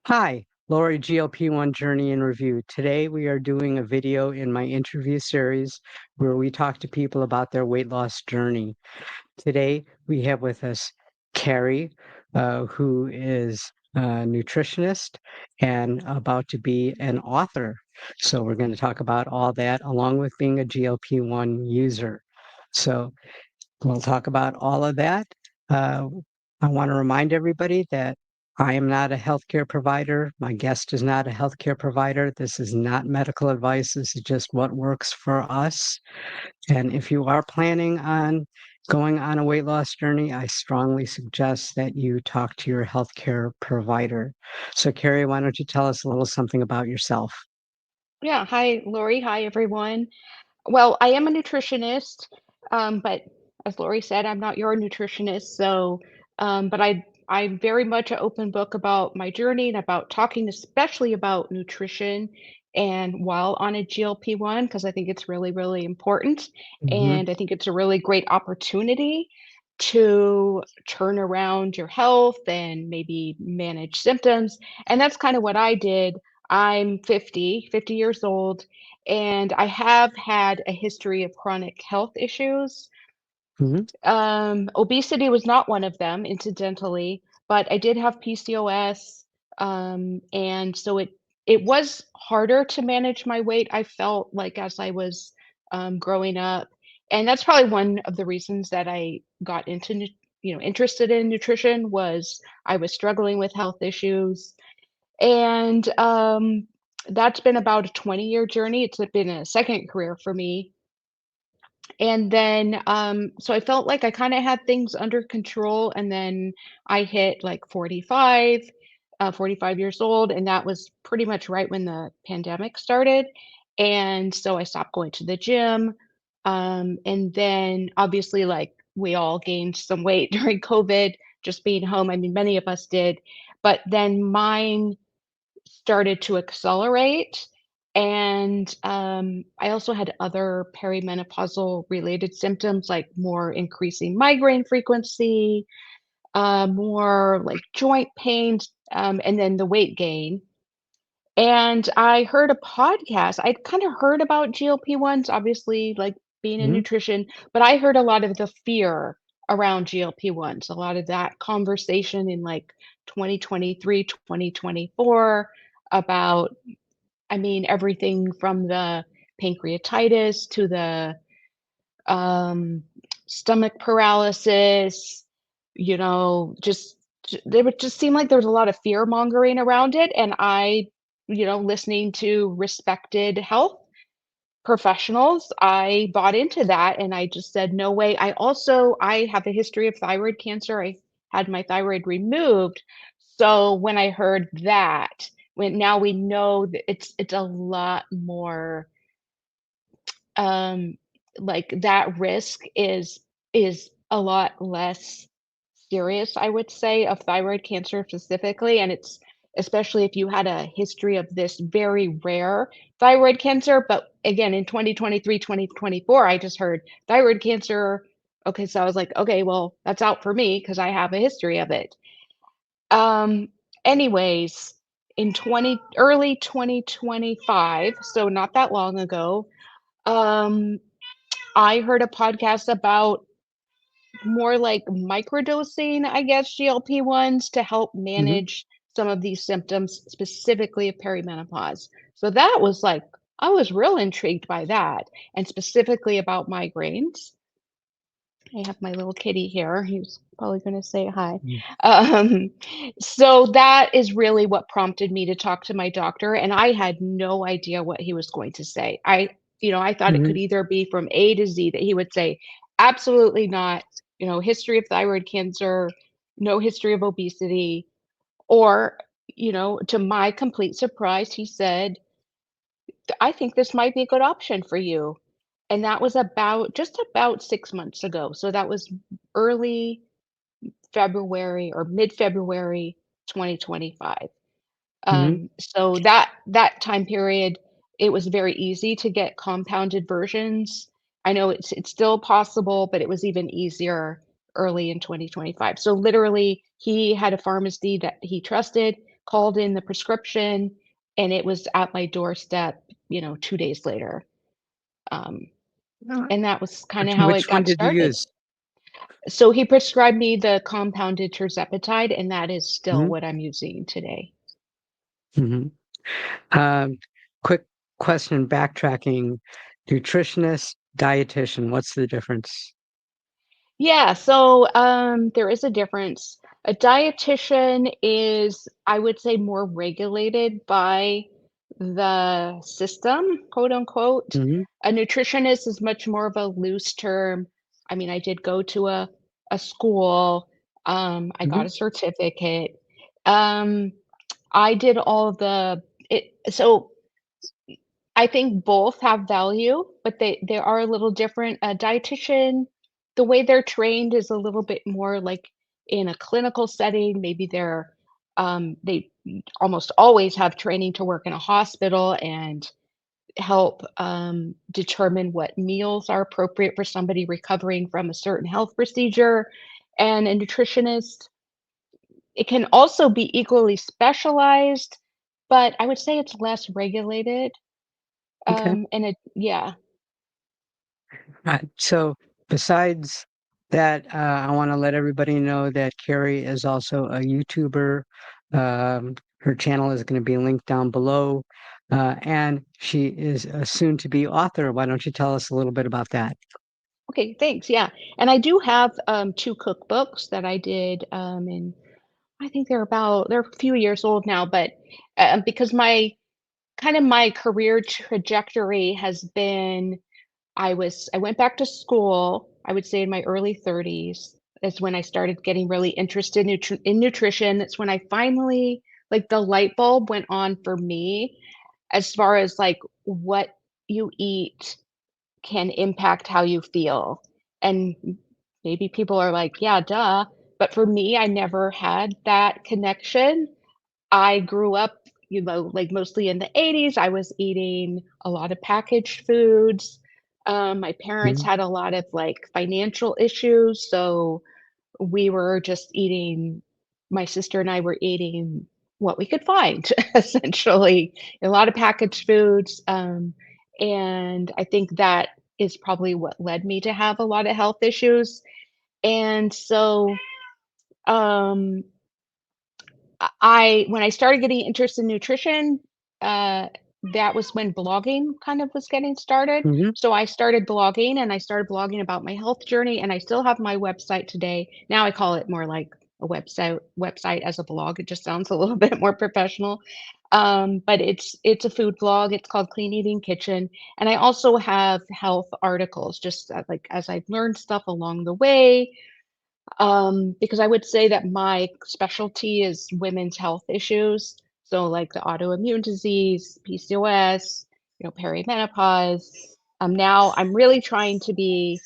Hi, Lori, GLP-1 Journey in Review. Today we are doing a video in my interview series where we talk to people about their weight loss journey. Today we have with us Carrie, who is a nutritionist and about to be an author. So we're going to talk about all that along with being a GLP-1 user. So we'll talk about all of that. Uh, I want to remind everybody that I am not a healthcare provider. My guest is not a healthcare provider. This is not medical advice. This is just what works for us. And if you are planning on going on a weight loss journey, I strongly suggest that you talk to your healthcare provider. So, Carrie, why don't you tell us a little something about yourself? Yeah, hi, Lori. Hi, everyone. Well, I am a nutritionist, but as Lori said, I'm not your nutritionist. But I'm very much an open book about my journey and about talking, especially about nutrition and while on a GLP-1, because I think it's really, really important. Hmm. And I think it's a really great opportunity to turn around your health and maybe manage symptoms. And that's kind of what I did. I'm 50 years old, and I have had a history of chronic health issues. Hmm. Obesity was not one of them, incidentally, but I did have PCOS, and so it was harder to manage my weight, I felt like as I was growing up. And that's probably one of the reasons that I got into, interested in nutrition was I was struggling with health issues. And that's been about a 20-year journey. It's been a second career for me. And then, so I felt like I kind of had things under control. And then I hit like 45 years old. And that was pretty much right when the pandemic started. And so I stopped going to the gym. And then obviously, like we all gained some weight during COVID, just being home. I mean, many of us did. But then mine started to accelerate. And I also had other perimenopausal related symptoms like more increasing migraine frequency, more like joint pains, and then the weight gain. And I heard a podcast. I'd kind of heard about GLP-1s, obviously, like being in Hmm. nutrition, but I heard a lot of the fear around GLP-1s, a lot of that conversation in like 2023, 2024 about, I mean, everything from the pancreatitis to the um, stomach paralysis, just there would just seem like there was a lot of fear mongering around it. And listening to respected health professionals, I bought into that and I just said, no way. I have a history of thyroid cancer. I had my thyroid removed. So when I heard that, when now we know that it's a lot more um like that risk is a lot less serious, I would say, of thyroid cancer specifically. And it's especially if you had a history of this very rare thyroid cancer. But again, in 2023, 2024, I just heard thyroid cancer. Okay, so I was like, okay, well, that's out for me because I have a history of it. Um, anyways, in 20 early 2025, so not that long ago, um, I heard a podcast about more like microdosing, I guess, GLP-1s to help Hmm. manage some of these symptoms, specifically of perimenopause. So that was like, I was real intrigued by that, and specifically about migraines. I have my little kitty here. He's probably going to say hi. Um, so that is really what prompted me to talk to my doctor, and I had no idea what he was going to say. I thought it could Hmm. either be from A to Z that he would say, absolutely not, history of thyroid cancer, no history of obesity, or, to my complete surprise, he said, I think this might be a good option for you. And that was just about 6 months ago. So that was early February or mid-February 2025. Hmm. So that time period, it was very easy to get compounded versions. I know it's still possible, but it was even easier early in 2025. So literally, he had a pharmacy that he trusted. called in the prescription, and it was at my doorstep, 2 days later. Um, Uh, and that was kinda how which it one got did you started. use? So he prescribed me the compounded tirzepatide, and that is still Mhm, what I'm using today. mhm. Um, quick question, backtracking. Nutritionist, dietitian, what's the difference? Yeah, so there is a difference. A dietitian is, I would say, more regulated by the system, quote unquote. Mhm, A nutritionist is much more of a loose term. I mean, I did go to a school, I got mhm, a certificate. Um, I did all the it so I think both have value, but they are a little different. A dietitian, the way they're trained is a little bit more like in a clinical setting. Maybe they almost always have training to work in a hospital and help determine what meals are appropriate for somebody recovering from a certain health procedure. And a nutritionist, it can also be equally specialized, but I would say it's less regulated. okay. And it yeah. So besides that, I want to let everybody know that Carrie is also a YouTuber. Her channel is going to be linked down below, and she is a soon-to-be author. Why don't you tell us a little bit about that? Okay, thanks. Yeah. And I do have 2 cookbooks that I did and I think they're a few years old now, but because my career trajectory has been I went back to school, I would say in my early 30s. That's when I started getting really interested in nutrition. That's when I finally like the light bulb went on for me as far as like what you eat can impact how you feel. And maybe people are like, "Yeah, duh." But for me, I never had that connection. I grew up, like mostly in the 80s. I was eating a lot of packaged foods. My parents Mhm, had a lot of like financial issues, so we were just eating my sister and I were eating what we could find, essentially, a lot of packaged foods, and I think that is probably what led me to have a lot of health issues, and so, um, when I started getting interested in nutrition, uh, that was when blogging kind of was getting started. mhm, So I started blogging and I started blogging about my health journey and I still have my website today. Now I call it more like a website as a blog. It just sounds a little bit more professional. But it's a food blog. It's called Clean Eating Kitchen. And I also have health articles just like as I've learned stuff along the way, because I would say that my specialty is women's health issues. So like the autoimmune disease, PCOS, perimenopause. Now I'm really trying to be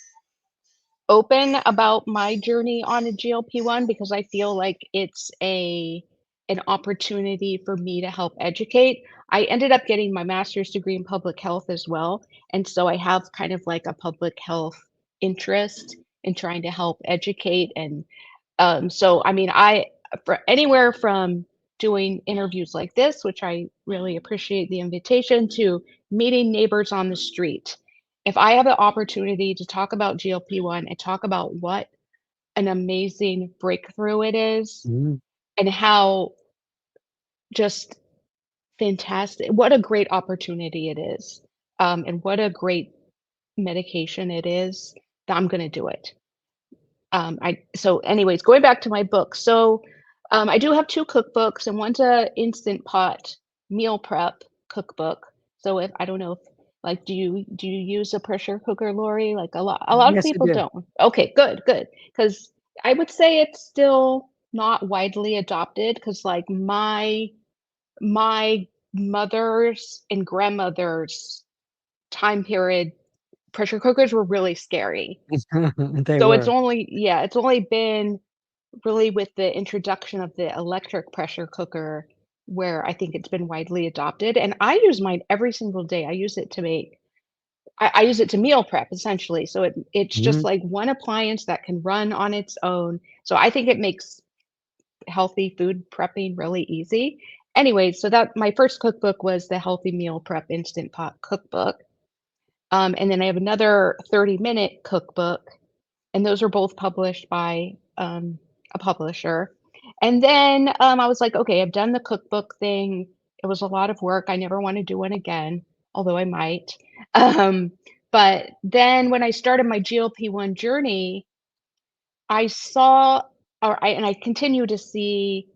open about my journey on a GLP-1 because I feel like it's an opportunity for me to help educate. I ended up getting my master's degree in public health as well, and so I have kind of like a public health interest in trying to help educate and so I mean, for anywhere from doing interviews like this, which I really appreciate the invitation, to meeting neighbors on the street. If I have the opportunity to talk about GLP-1 and talk about what an amazing breakthrough it is mhm, and how just fantastic, what a great opportunity it is, and what a great medication it is, I'm going to do it. So anyways, going back to my book. So, I do have 2 cookbooks, and one's a Instant Pot meal prep cookbook. So if I don't know if like, do you use a pressure cooker, Lori? Like a lot of yes, I people do. don't. Okay, good, because I would say it's still not widely adopted. Because like, my mother's and grandmother's time period, pressure cookers were really scary. They So were. it's only been really with the introduction of the electric pressure cooker where I think it's been widely adopted, and I use mine every single day. I use it to meal prep essentially, so it's just Mhm, like one appliance that can run on its own. So I think it makes healthy food prepping really easy. Anyway, so that my first cookbook was the Healthy Meal Prep Instant Pot cookbook. And then I have another 30-minute cookbook, and those are both published by a publisher. And then I was like, okay, I've done the cookbook thing. It was a lot of work. I never want to do one again, although I might. Um, but then when I started my GLP-1 journey, I saw, and I continue to see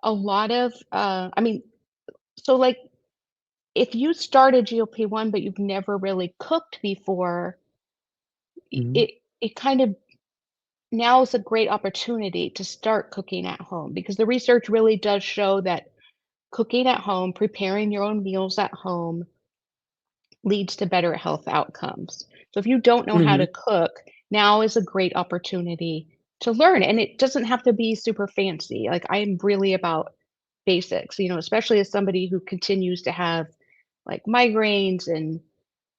a lot of, so like if you started GLP-1 but you've never really cooked before, Mhm. it kind of now is a great opportunity to start cooking at home because the research really does show that cooking at home, preparing your own meals at home leads to better health outcomes. So if you don't know how to Mhm. cook, now is a great opportunity to learn. And it doesn't have to be super fancy. Like I am really about basics, especially as somebody who continues to have like migraines and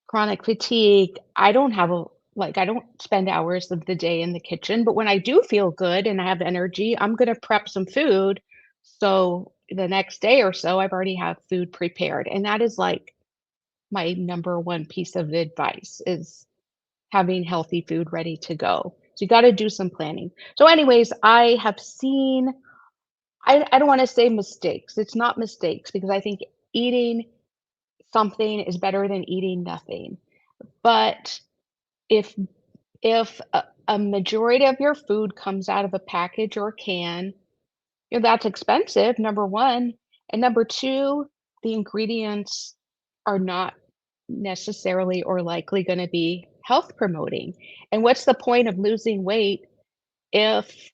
chronic fatigue. I don't spend hours of the day in the kitchen, but when I do feel good and I have energy, I'm gonna prep some food. So the next day or so, I've already have food prepared. And that is like my number one piece of advice is having healthy food ready to go. So you got to do some planning. So, anyways, I have seen, I don't want to say mistakes. It's not mistakes because I think eating something is better than eating nothing. But if if a majority of your food comes out of a package or a can, that's expensive, number 1, and number 2, the ingredients are not necessarily or likely gonna be health promoting, and what's the point of losing weight if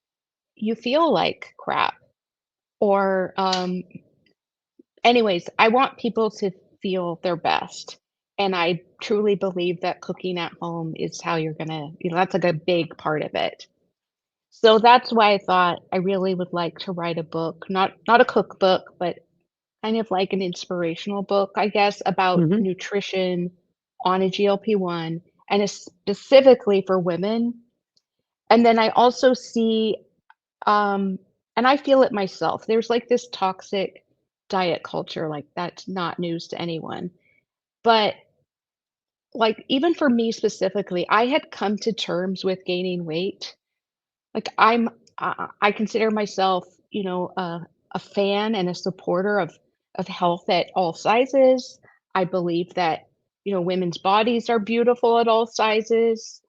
you feel like crap? Or, anyways, I want people to feel their best, and I truly believe that cooking at home is how you're gonna that's like a big part of it. So that's why I thought I really would like to write a book, not a cookbook, but kind of like an inspirational book, I guess, about Mhm. nutrition on a GLP-1 and it's specifically for women. And then I also see, um, and I feel it myself, there's like this toxic diet culture, like that's not news to anyone. But like even for me specifically, I had come to terms with gaining weight. Like, I consider myself, a fan and a supporter of health at all sizes. I believe that, women's bodies are beautiful at all sizes.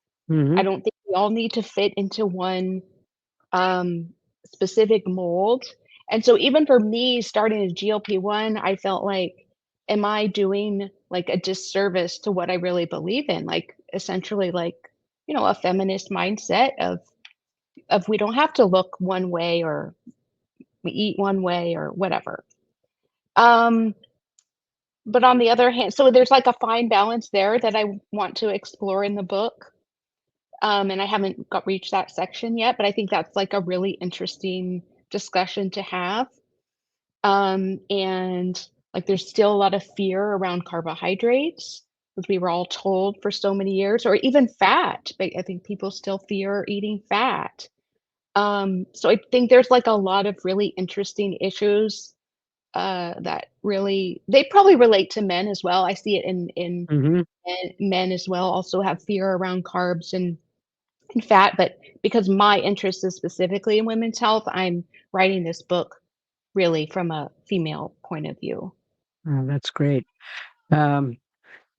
I Mhm. don't think we all need to fit into one, um, specific mold, and so even for me starting a GLP-1, I felt like, am I doing, like, a disservice to what I really believe in? Like, essentially, like, a feminist mindset of we don't have to look one way or we eat one way or whatever. Um, but on the other hand, so there's like a fine balance there that I want to explore in the book. And I haven't got reached that section yet, but I think that's like a really interesting discussion to have. And like there's still a lot of fear around carbohydrates, which we were all told for so many years, or even fat. I think people still fear eating fat. So I think there's like a lot of really interesting issues that really they probably relate to men as well. I see it in Mhm. men as well. Also have fear around carbs and fat, but because my interest is specifically in women's health, I'm writing this book really from a female point of view. Oh, that's great. Um,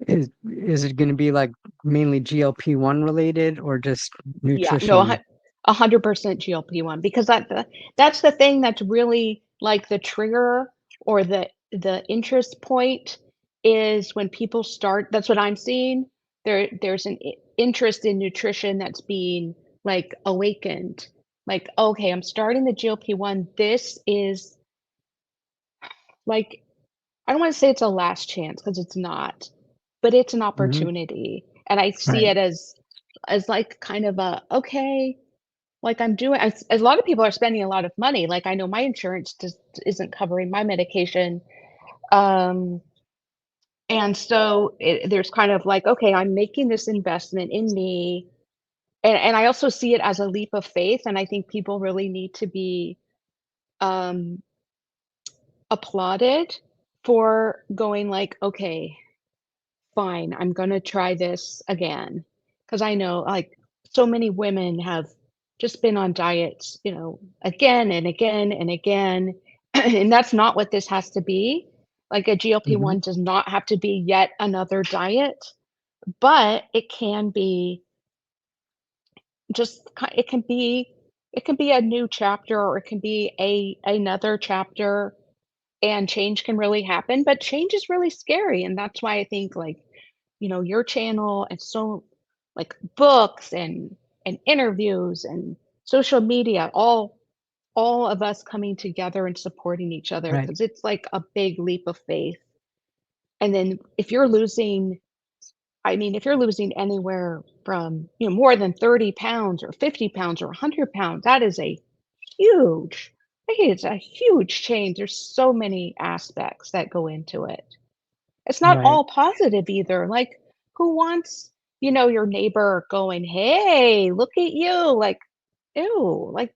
is it gonna be, like, mainly GLP-1 related or just Yeah, no, nutrition? 100% GLP-1 because that's the thing that's really like the trigger or the interest point is when people start that's what I'm seeing. There's an interest in nutrition that's being like awakened. Like, okay, I'm starting the GLP-1. This is like I don't want to say it's a last chance because it's not, but it's an Mhm. opportunity. And I see Right. it as like kind of a okay, like, I'm doing as a lot of people are spending a lot of money, like, I know my insurance just isn't covering my medication, um, and so there's kind of like, "Okay, I'm making this investment in me," and I also see it as a leap of faith, and I think people really need to be um, applauded for going like, "Okay, fine, I'm gonna try this again," because I know, like, so many women have just been on diets, again and again and again, and that's not what this has to be. Like, a Mhm. GLP-1 does not have to be yet another diet, but it can be just ki it can be a new chapter, or it can be another chapter, and change can really happen, but change is really scary, and that's why I think, like, your channel and so like, books and interviews and social media, all of us coming together and supporting each other, Right, because it's like a big leap of faith, and then if you're losing I mean, if you're losing anywhere from, more than 30 pounds or 50 pounds or 100 pounds, that is a huge I think it's a huge change. There's so many aspects that go into it. It's not right. all positive either. Like, who wants, your neighbor going, "Hey, look at you." Like, ew. Like,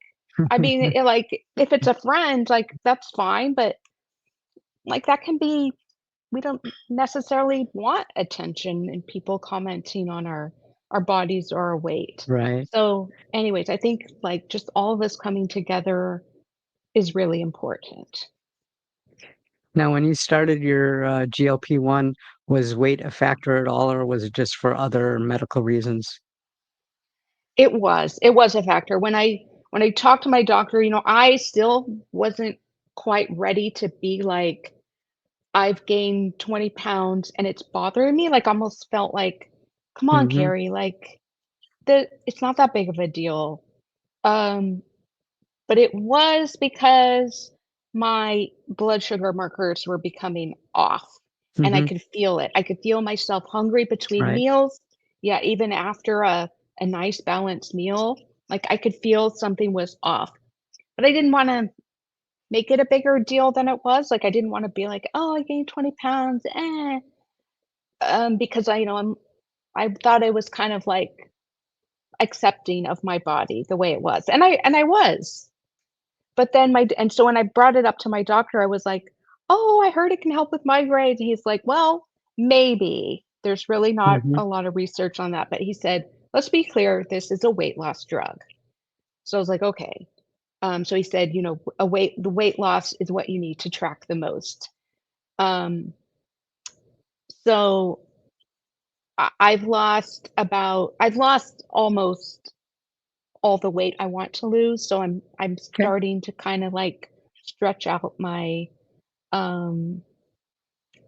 I mean, like, if it's a friend, like, that's fine, but, like, that can be we don't necessarily want attention and people commenting on our bodies or our weight. Right. So, anyways, I think, like, just all of us coming together is really important. Now, when you started your GLP-1, was weight a factor at all, or was it just for other medical reasons? It was a factor. When I talked to my doctor, I still wasn't quite ready to be like, "I've gained 20 pounds and it's bothering me." Like, almost felt like, "Come on, Mhm. Carrie, like, it's not that big of a deal." Um, but it was because my blood sugar markers were becoming off, and I Mhm. could feel it. I could feel myself hungry between Right. meals. Yeah, even after a nice balanced meal, like, I could feel something was off. But I didn't wanna make it a bigger deal than it was. Like, I didn't wanna be like, "Oh, I gained 20 pounds, eh." Because I thought I was kind of, like, accepting of my body the way it was, and I was. But then so when I brought it up to my doctor, I was like, "Oh, I heard it can help with migraines." And he's like, "Well, maybe. There's really not Mhm. a lot of research on that." But he said, "Let's be clear, this is a weight loss drug." So I was like, "Okay." So he said, the weight loss is what you need to track the most." Um, so I've lost almost all the weight I want to lose. So I'm Okay. starting to kind of like stretch out um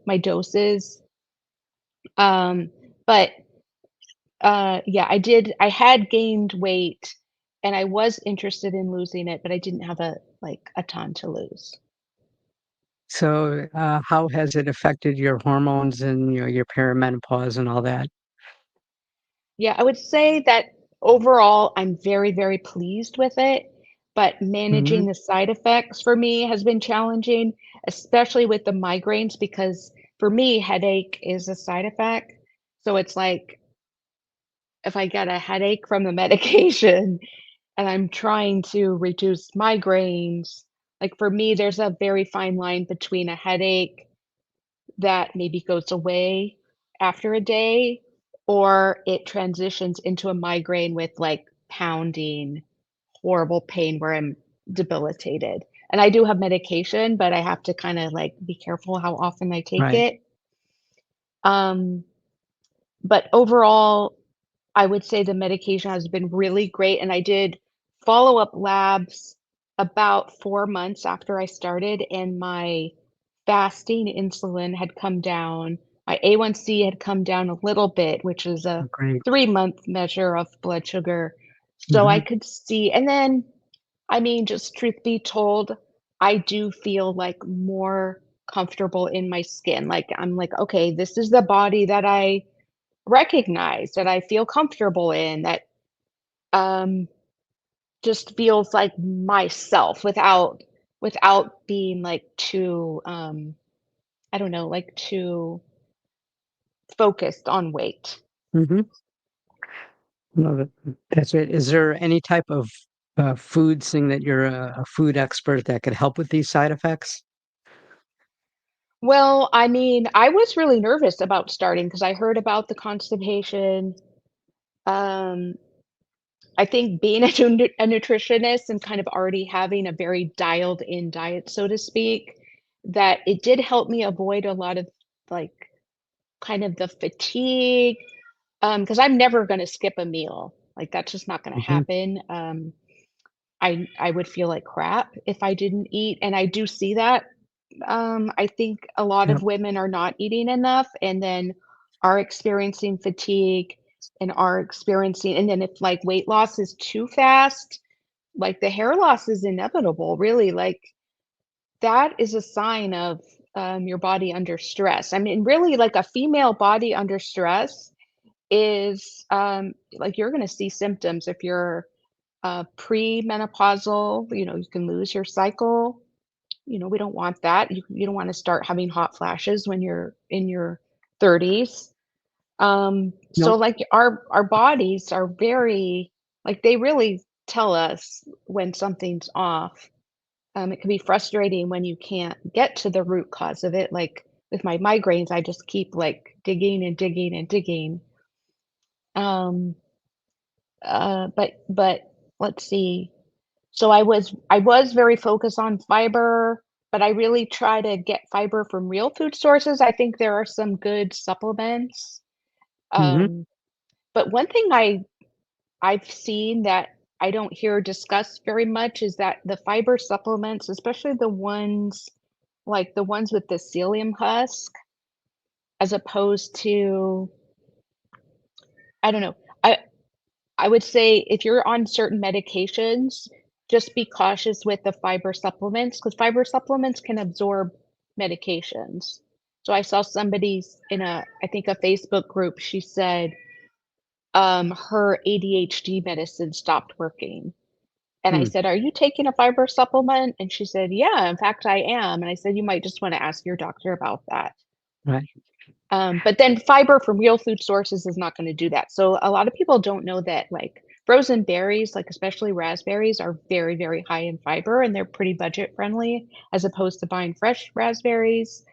my doses. Um, but, yeah, I had gained weight, and I was interested in losing it, but I didn't have a ton to lose. So, how has it affected your hormones and your perimenopause and all that? Yeah, I would say that overall, I'm very, very pleased with it, but Mhm. managing the side effects for me has been challenging, especially with the migraines, because for me, headache is a side effect. So it's like if I get a headache from the medication and I'm trying to reduce migraines, like for me, there's a very fine line between a headache that maybe goes away after a day, or it transitions into a migraine with like pounding, horrible pain where I'm debilitated. And I do have medication, but I have to kind of like be careful how often I take Right. it. Um, but overall, I would say the medication has been really great, and I did follow-up labs about 4 months after I started, and my fasting insulin had come down. My A1C had come down a little bit, which is a Oh, great. 3-month measure of blood sugar. So I Mhm. could see, and then, I mean, just truth be told, I do feel, like, more comfortable in my skin. Like, I'm like, "Okay, this is the body that I recognize, that I feel comfortable in, that, um, just feels like myself without being, like, too, I don't know, like, too focused on weight." Mhm. No, that's it. Is there any type of food, seeing that you're a food expert that could help with these side effects? Well, I mean, I was really nervous about starting because I heard about the constipation. Um, I think being a nutritionist and kind of already having a very dialed in diet, so to speak, that it did help me avoid a lot of like kind of the fatigue. Because I'm never gonna skip a meal. Like that's just not gonna Hmm. happen. I would feel like crap if I didn't eat, and I do see that. I think a lot of Yep. women are not eating enough and then are experiencing fatigue and are experiencing, and then if like weight loss is too fast, like the hair loss is inevitable, really. Like that is a sign of your body under stress. I mean, really, like a female body under stress is like you're going to see symptoms if you're premenopausal. You can lose your cycle. We don't want that. You don't want to start having hot flashes when you're in your 30s. So Nope. like our bodies are very like they really tell us when something's off. It can be frustrating when you can't get to the root cause of it. Like with my migraines, I just keep like digging and digging and digging. Um, but let's see. So I was very focused on fiber, but I really try to get fiber from real food sources. I think there are some good supplements. Hmm. Um, but one thing I've seen that I don't hear discussed very much is that the fiber supplements, especially the ones like the ones with the psyllium husk, as opposed to I don't know. I I would say if you're on certain medications, just be cautious with the fiber supplements because fiber supplements can absorb medications. So I saw somebody's in I think a Facebook group, she said her ADHD medicine stopped working. And I Mm. said, "Are you taking a fiber supplement?" And she said, "Yeah, in fact, I am." And I said, "You might just want to ask your doctor about that." Right. But then fiber from real food sources is not going to do that. So a lot of people don't know that like frozen berries, like especially raspberries, are very, very high in fiber and they're pretty budget friendly as opposed to buying fresh raspberries.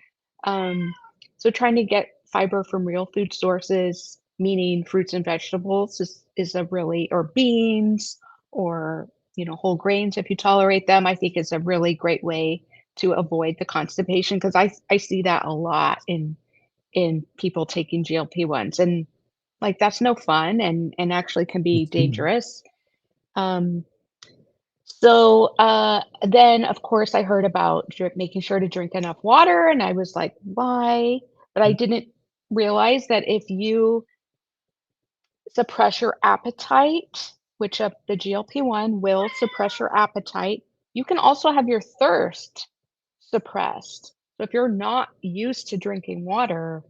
Um, so trying to get fiber from real food sources, meaning fruits and vegetables, is a really, or beans or whole grains if you tolerate them, I think is a really great way to avoid the constipation because I see that a lot in people taking GLP-1s and like that's no fun and actually can be Mhm. dangerous. Um, so then of course I heard about making sure to drink enough water and I was like, why? But I didn't realize that if you suppress your appetite, which the GLP-1 will suppress your appetite, you can also have your thirst suppressed. So if you're not used to drinking water,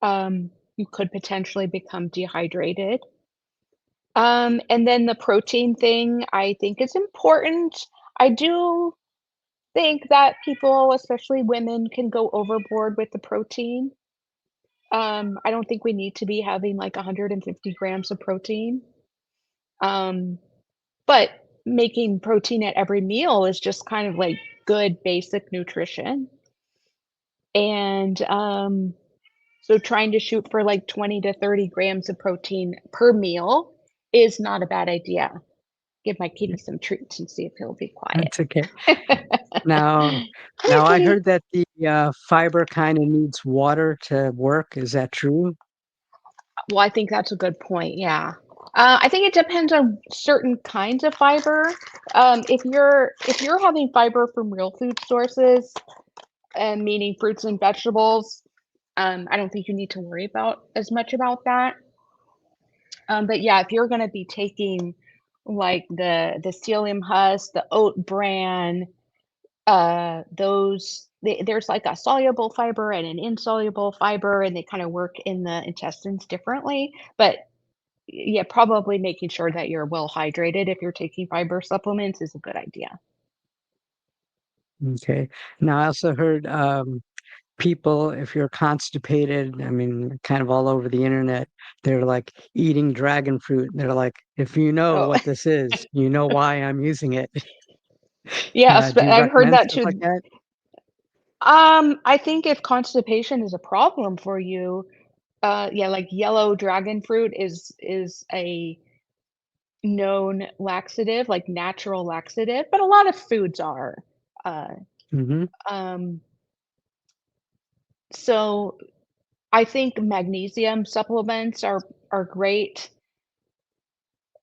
you could potentially become dehydrated. And then the protein thing, I think is important. I do think that people, especially women, can go overboard with the protein. I don't think we need to be having like 150 grams of protein. Um, but making protein at every meal is just kind of like good basic nutrition. And so trying to shoot for like 20 to 30 grams of protein per meal is not a bad idea. Give my kitty some treats and see if he'll be quiet. That's okay. Now, Hi, now I kitty. heard that the fiber kind of needs water to work. Is that true? Well, I think that's a good point. Yeah. I think it depends on certain kinds of fiber. If you're having fiber from real food sources, and meaning fruits and vegetables, I don't think you need to worry about as much about that. But yeah, if you're gonna be taking like the psyllium husk, the oat bran, there's like a soluble fiber and an insoluble fiber, and they kind of work in the intestines differently. But yeah, probably making sure that you're well hydrated if you're taking fiber supplements is a good idea. Okay. Now I also heard people, if you're constipated, I mean, kind of all over the internet, they're like eating dragon fruit. They're like, if you know Oh, what this is, you know why I'm using it. yes, Do but you I've heard recommend that stuff like too. that? I think if constipation is a problem for you, yeah, like yellow dragon fruit is a known laxative, like natural laxative, but a lot of foods are. Uh, Hmm. um, so I think magnesium supplements are great.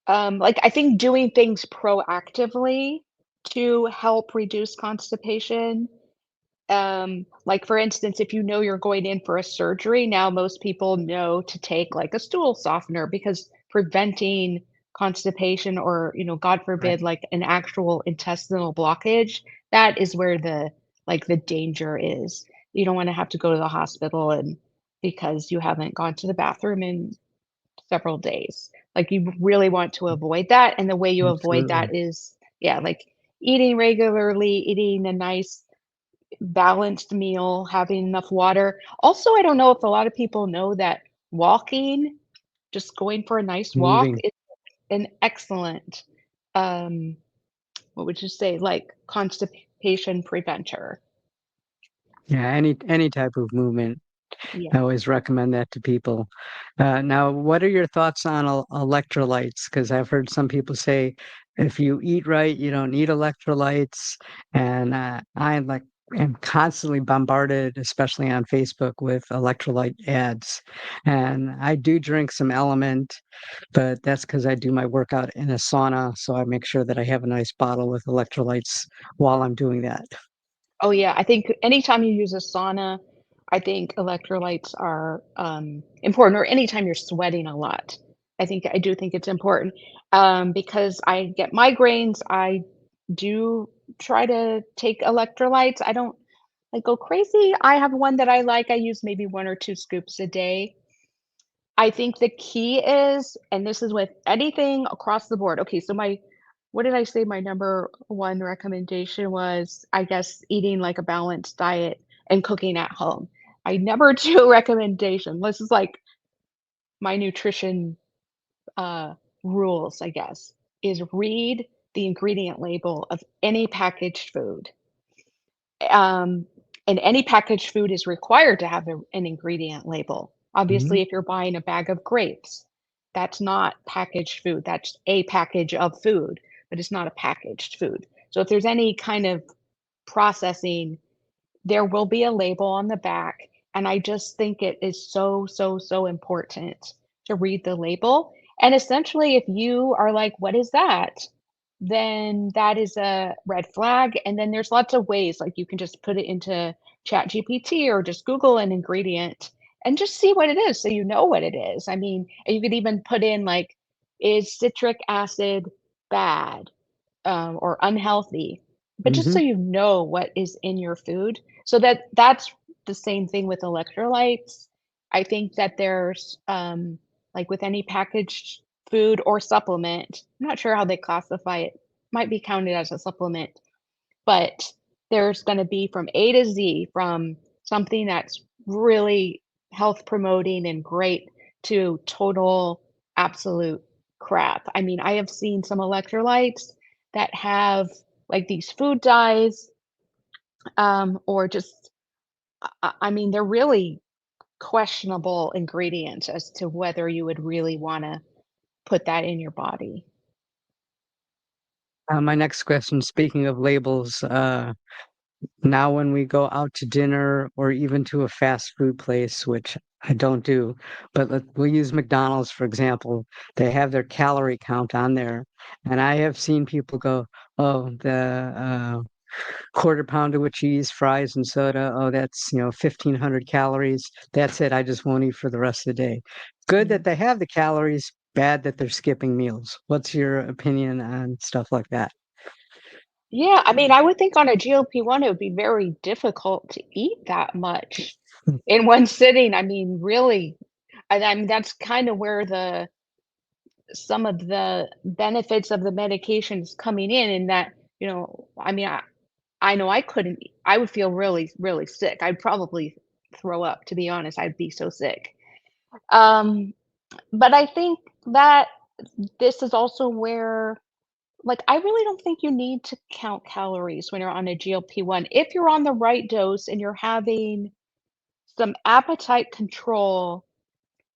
Like I think doing things proactively to help reduce constipation. Like for instance, if you know you're going in for a surgery, now most people know to take like a stool softener because preventing constipation or, God Right. forbid, like an actual intestinal blockage, that is where the danger is. You don't want to have to go to the hospital and because you haven't gone to the bathroom in several days. Like you really want to avoid that. And the way you avoid Absolutely. that is, yeah, like eating regularly, eating a nice balanced meal, having enough water. Also, I don't know if a lot of people know that walking, just going for a nice walk Moving. is an excellent, um, what would you say, like constipation preventer. Yeah, any type of movement. I Yeah. always recommend that to people. Now, what are your thoughts on electrolytes? Because I've heard some people say if you eat right, you don't need electrolytes. And I like am constantly bombarded, especially on Facebook, with electrolyte ads. And I do drink some Element, but that's because I do my workout in a sauna. So I make sure that I have a nice bottle with electrolytes while I'm doing that. Oh, yeah, I think anytime you use a sauna, I think electrolytes are, important, or anytime you're sweating a lot. I do think it's important, because I get migraines, I do try to take electrolytes. I don't, like, go crazy. I have one that I like, I use maybe 1 or 2 scoops a day. I think the key is, and this is with anything across the board. Okay, so what did I say my number 1 recommendation was? I guess eating like a balanced diet and cooking at home. My number 2 recommendation, this is like my nutrition uh, rules, I guess, is read the ingredient label of any packaged food. Um, and any packaged food is required to have an ingredient label. Hmm. Obviously, if you're buying a bag of grapes, that's not packaged food. That's a package of food, but it's not a packaged food. So if there's any kind of processing, there will be a label on the back, and I just think it is so, so, so important to read the label, and essentially, if you are like, "What is that?" Then that is a red flag, and then there's lots of ways, like, you can just put it into ChatGPT or just Google an ingredient and just see what it is so you know what it is. I mean, and you could even put in, like, "Is citric acid bad?" Or unhealthy, but just so Hmm. you know what is in your food. So that's the same thing with electrolytes. I think that there's like with any packaged food or supplement, I'm not sure how they classify it, might be counted as a supplement, but there's going to be from A to Z, from something that's really health promoting and great to total absolute crap. I mean, I have seen some electrolytes that have like these food dyes, or just, I mean, they're really questionable ingredients as to whether you would really want to put that in your body. My next question, speaking of labels, now when we go out to dinner or even to a fast food place, which I don't do, but we'll use McDonald's for example, they have their calorie count on there. And I have seen people go, oh, the quarter pounder with cheese, fries, and soda, oh, that's, 1,500 calories. That's it. I just won't eat for the rest of the day. Good that Mhm. they have the calories, bad that they're skipping meals. What's your opinion on stuff like that? Yeah, I mean, I would think on a GLP-1, it would be very difficult to eat that much in one sitting. I mean, really, I mean, that's kind of where some of the benefits of the medication is coming in that, I mean, I know I couldn't, I would feel really, really sick. I'd probably throw up, to be honest. I'd be so sick. Um, but I think that this is also where, like, I really don't think you need to count calories when you're on a GLP-1. If you're on the right dose and you're having some appetite control,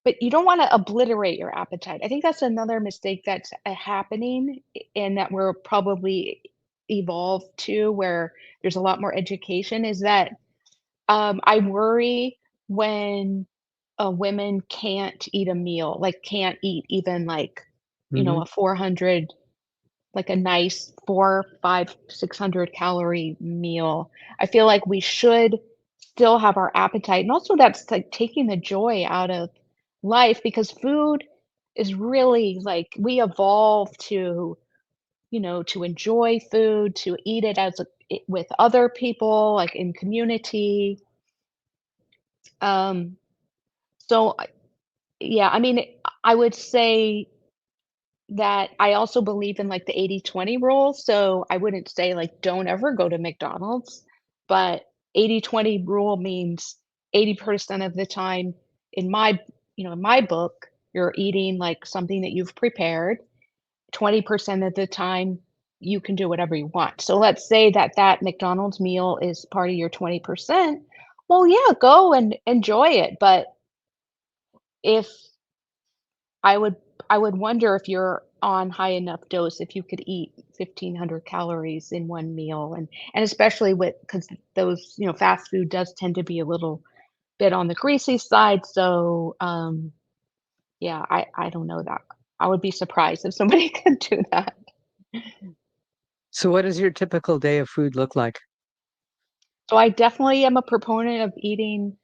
but you don't wanna obliterate your appetite. I think that's another mistake that's, happening and that we're probably evolved to, where there's a lot more education, is that, I worry when, women can't eat a meal, like, can't eat even, like, Mhm. a 400, like, a nice 4, 5, 600 calorie meal. I feel like we should still have our appetite, and also that's, like, taking the joy out of life, because food is really, like, we evolve to, to enjoy food, to eat it as with other people, like, in community. Um, so, yeah, I mean, I would say that I also believe in, like, the 80/20 rule, so I wouldn't say, like, don't ever go to McDonald's, but 80/20 rule means 80% of the time in my in my book, you're eating, like, something that you've prepared. 20% of the time, you can do whatever you want. So let's say that that McDonald's meal is part of your 20%. Well, yeah, go and enjoy it, but if I would I would wonder if you're on high enough dose, if you could eat 1,500 calories in one meal, and especially with, because those, fast food does tend to be a little bit on the greasy side, so, yeah, I don't know that. I would be surprised if somebody could do that. So what does your typical day of food look like? So I definitely am a proponent of eating,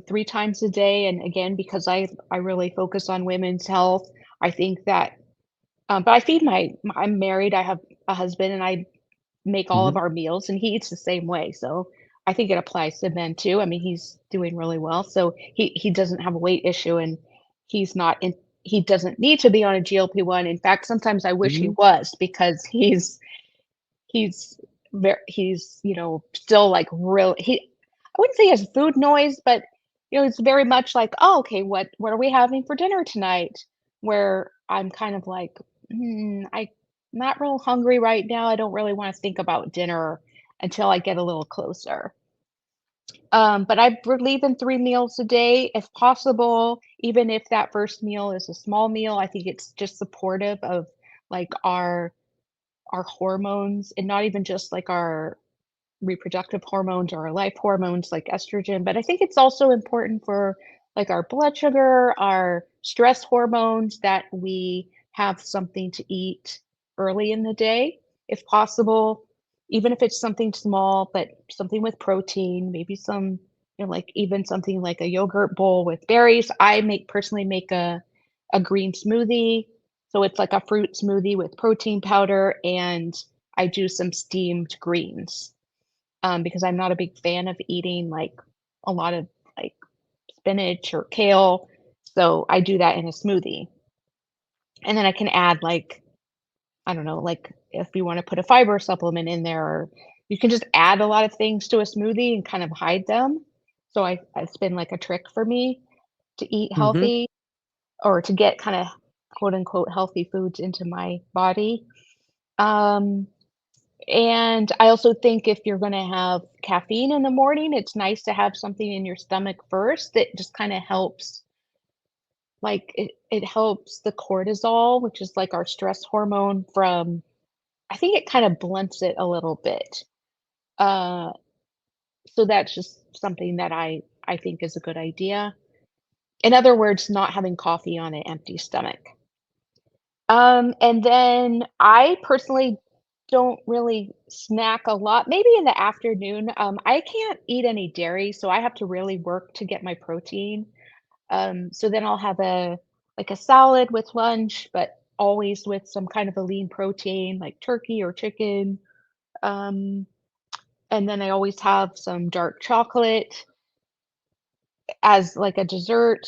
3 times a day, and again, because I really focus on women's health, I think that, but I feed I'm married, I have a husband, and I make all of Mhm. our meals, and he eats the same way, so I think it applies to men too. I mean, he's doing really well, so he doesn't have a weight issue, and he's not in he doesn't need to be on a GLP-1. In fact, sometimes I wish he Mhm. was, because he's he's, still, like, real he I wouldn't say he has food noise, but, it's very much like, "Oh, okay, what are we having for dinner tonight?" Where I'm kind of like, I'm not real hungry right now. I don't really wanna think about dinner until I get a little closer." But I believe in 3 meals a day, if possible, even if that first meal is a small meal. I think it's just supportive of, like, our hormones, and not even just, like, our reproductive hormones or our life hormones like estrogen, but I think it's also important for, like, our blood sugar, our stress hormones, that we have something to eat early in the day, if possible, even if it's something small, but something with protein, maybe some, like, even something like a yogurt bowl with berries. I personally make a green smoothie, so it's like a fruit smoothie with protein powder, and I do some steamed greens, because I'm not a big fan of eating, like, a lot of, like, spinach or kale, so I do that in a smoothie. And then I can add, like, I don't know, like, if you wanna put a fiber supplement in there, or you can just add a lot of things to a smoothie and kind of hide them. So it's been, like, a trick for me to eat Mhm. healthy, or to get kinda, quote, unquote, "healthy foods" into my body. Um And I also think if you're gonna have caffeine in the morning, it's nice to have something in your stomach first that just kinda helps, like, it helps the cortisol, which is, like, our stress hormone, from, I think it kinda blunts it a little bit. Uh, so that's just something that I think is a good idea. In other words, not having coffee on an empty stomach. And then I personally don't really snack a lot, maybe in the afternoon. I can't eat any dairy, so I have to really work to get my protein. So then I'll have a salad with lunch, but always with some kind of a lean protein, like turkey or chicken. Um, and then I always have some dark chocolate as, like, a dessert.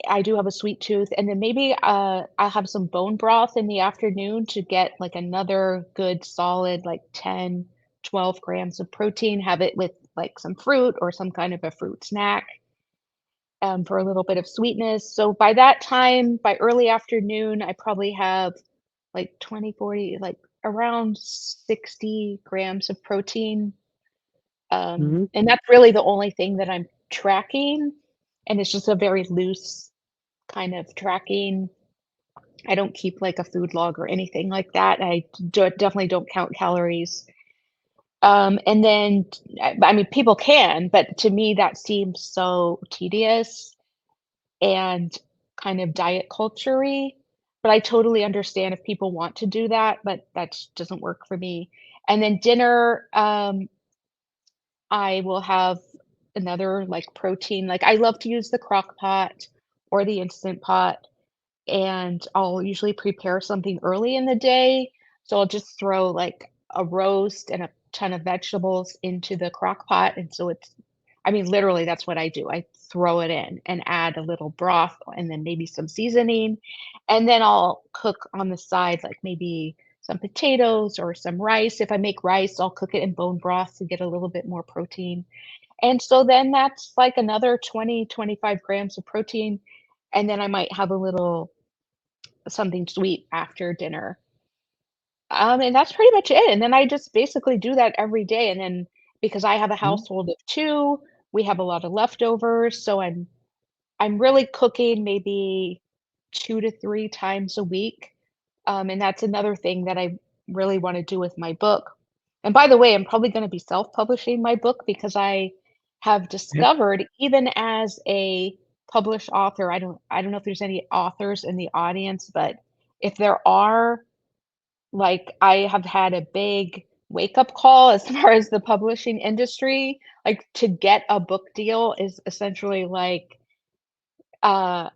I do have a sweet tooth, and then maybe, I'll have some bone broth in the afternoon to get, like, another good solid, like, 10, 12 grams of protein, have it with like some fruit or some kind of a fruit snack, for a little bit of sweetness. So by that time, by early afternoon, I probably have like 20, 40, like around 60 grams of protein. Mhm. And that's really the only thing that I'm tracking. And it's just a very loose kind of tracking. I don't keep like a food log or anything like that. Definitely don't count calories. And then, I mean, people can, but to me, that seems so tedious and kind of diet culture-y. But I totally understand if people want to do that, but that just doesn't work for me. And then dinner, I will have another like protein. Like I love to use the crock pot or the instant pot, and I'll usually prepare something early in the day. So I'll just throw like a roast and a ton of vegetables into the crock pot. And so it's, I mean, literally, that's what I do. I throw it in and add a little broth and then maybe some seasoning. And then I'll cook on the side, like maybe some potatoes or some rice. If I make rice, I'll cook it in bone broth to get a little bit more protein. And so then that's like another 20, 25 grams of protein. And then I might have a little something sweet after dinner. And that's pretty much it, and then I just basically do that every day, and then because I have a Mhm. household of 2, we have a lot of leftovers, so I'm really cooking maybe 2 to 3 times a week, and that's another thing that I really wanna do with my book. And by the way, I'm probably gonna be self-publishing my book because I have Yep. discovered even as a published author, I don't know if there's any authors in the audience, but if there are, like, I have had a big wake-up call as far as the publishing industry. Like, to get a book deal is essentially like,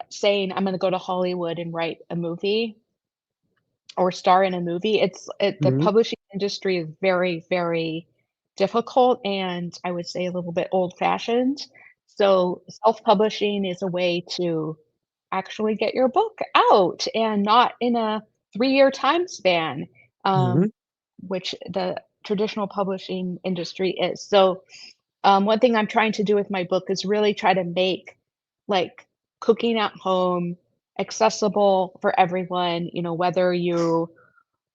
saying, "I'm gonna go to Hollywood and write a movie or star in a movie." The Mhm. publishing industry is very, very difficult and I would say a little bit old-fashioned. So, self-publishing is a way to actually get your book out and not in a 3-year time span. Um, Mhm. which the traditional publishing industry is. So, one thing I'm trying to do with my book is really try to make like cooking at home accessible for everyone, you know, whether you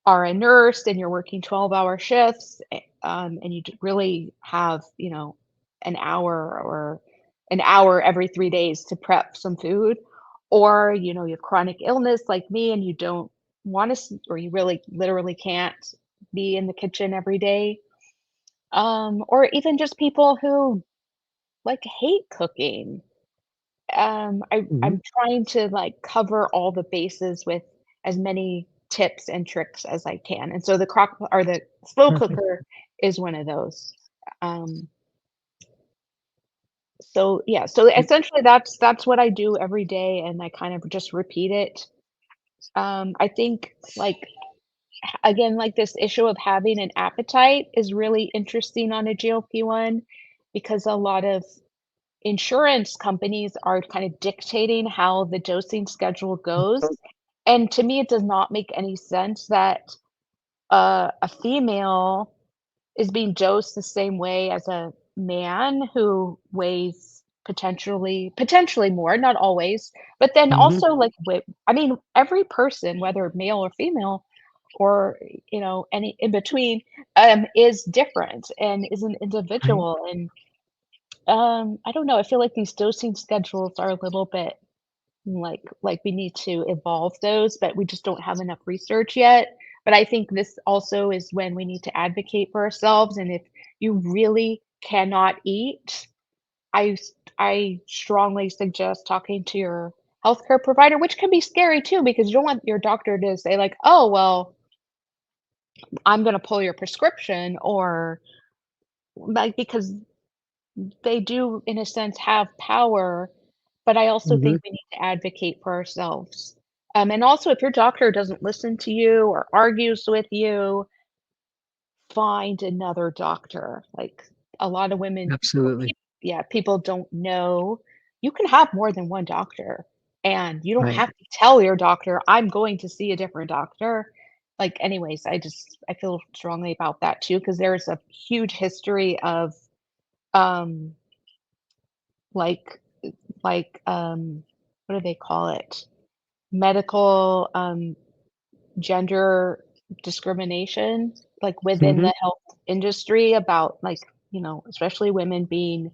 are a nurse and you're working 12-hour shifts, and you really have, you know, an hour or an hour every 3 days to prep some food, or, you know, you have chronic illness like me and you don't wanna or you really literally can't be in the kitchen every day, or even just people who, like, hate cooking. Mhm. I'm trying to, like, cover all the bases with as many tips and tricks as I can, and so the crock or the slow Perfect. cooker is one of those. Um, so, yeah, so Mm. essentially that's what I do every day, and I kind of just repeat it. I think, like, again, like, this issue of having an appetite is really interesting on a GLP-1 because a lot of insurance companies are kind of dictating how the dosing schedule goes, and to me, it does not make any sense that, a female is being dosed the same way as a man who weighs potentially more, not always, but then Mhm. also, like, I mean, every person, whether male or female or, you know, any in between, is different and is an Right. individual, and I don't know, I feel like these dosing schedules are a little bit like we need to evolve those, but we just don't have enough research yet. But I think this also is when we need to advocate for ourselves, and if you really cannot eat, I strongly suggest talking to your healthcare provider, which can be scary too because you don't want your doctor to say like, "Oh, well, I'm gonna pull your prescription," or like because they do, in a sense, have power, but I also Mhm. think we need to advocate for ourselves. And also, if your doctor doesn't listen to you or argues with you, find another doctor. Like a lot of women, or Absolutely. yeah, people don't know. You can have more than one doctor, and you don't Right. have to tell your doctor, "I'm going to see a different doctor." Like, anyways, I feel strongly about that too because there's a huge history of um, like what do they call it? Medical, gender discrimination, like, within Mhm. the health industry about, like, especially women being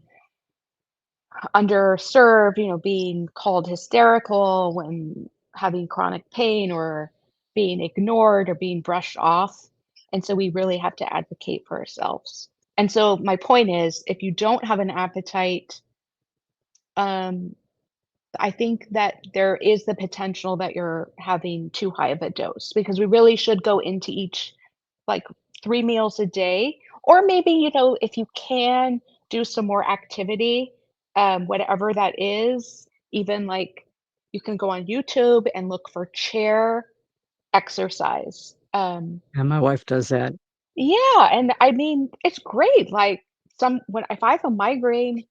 underserved, being called hysterical when having chronic pain or being ignored or being brushed off. And so we really have to advocate for ourselves. And so my point is, if you don't have an appetite, um, I think that there is the potential that you're having too high of a dose because we really should go into each like 3 meals a day, or maybe, if you can do some more activity, whatever that is, even like you can go on YouTube and look for chair exercise. And my wife does that. Yeah, and I mean, it's great. Like when if I have a migraine,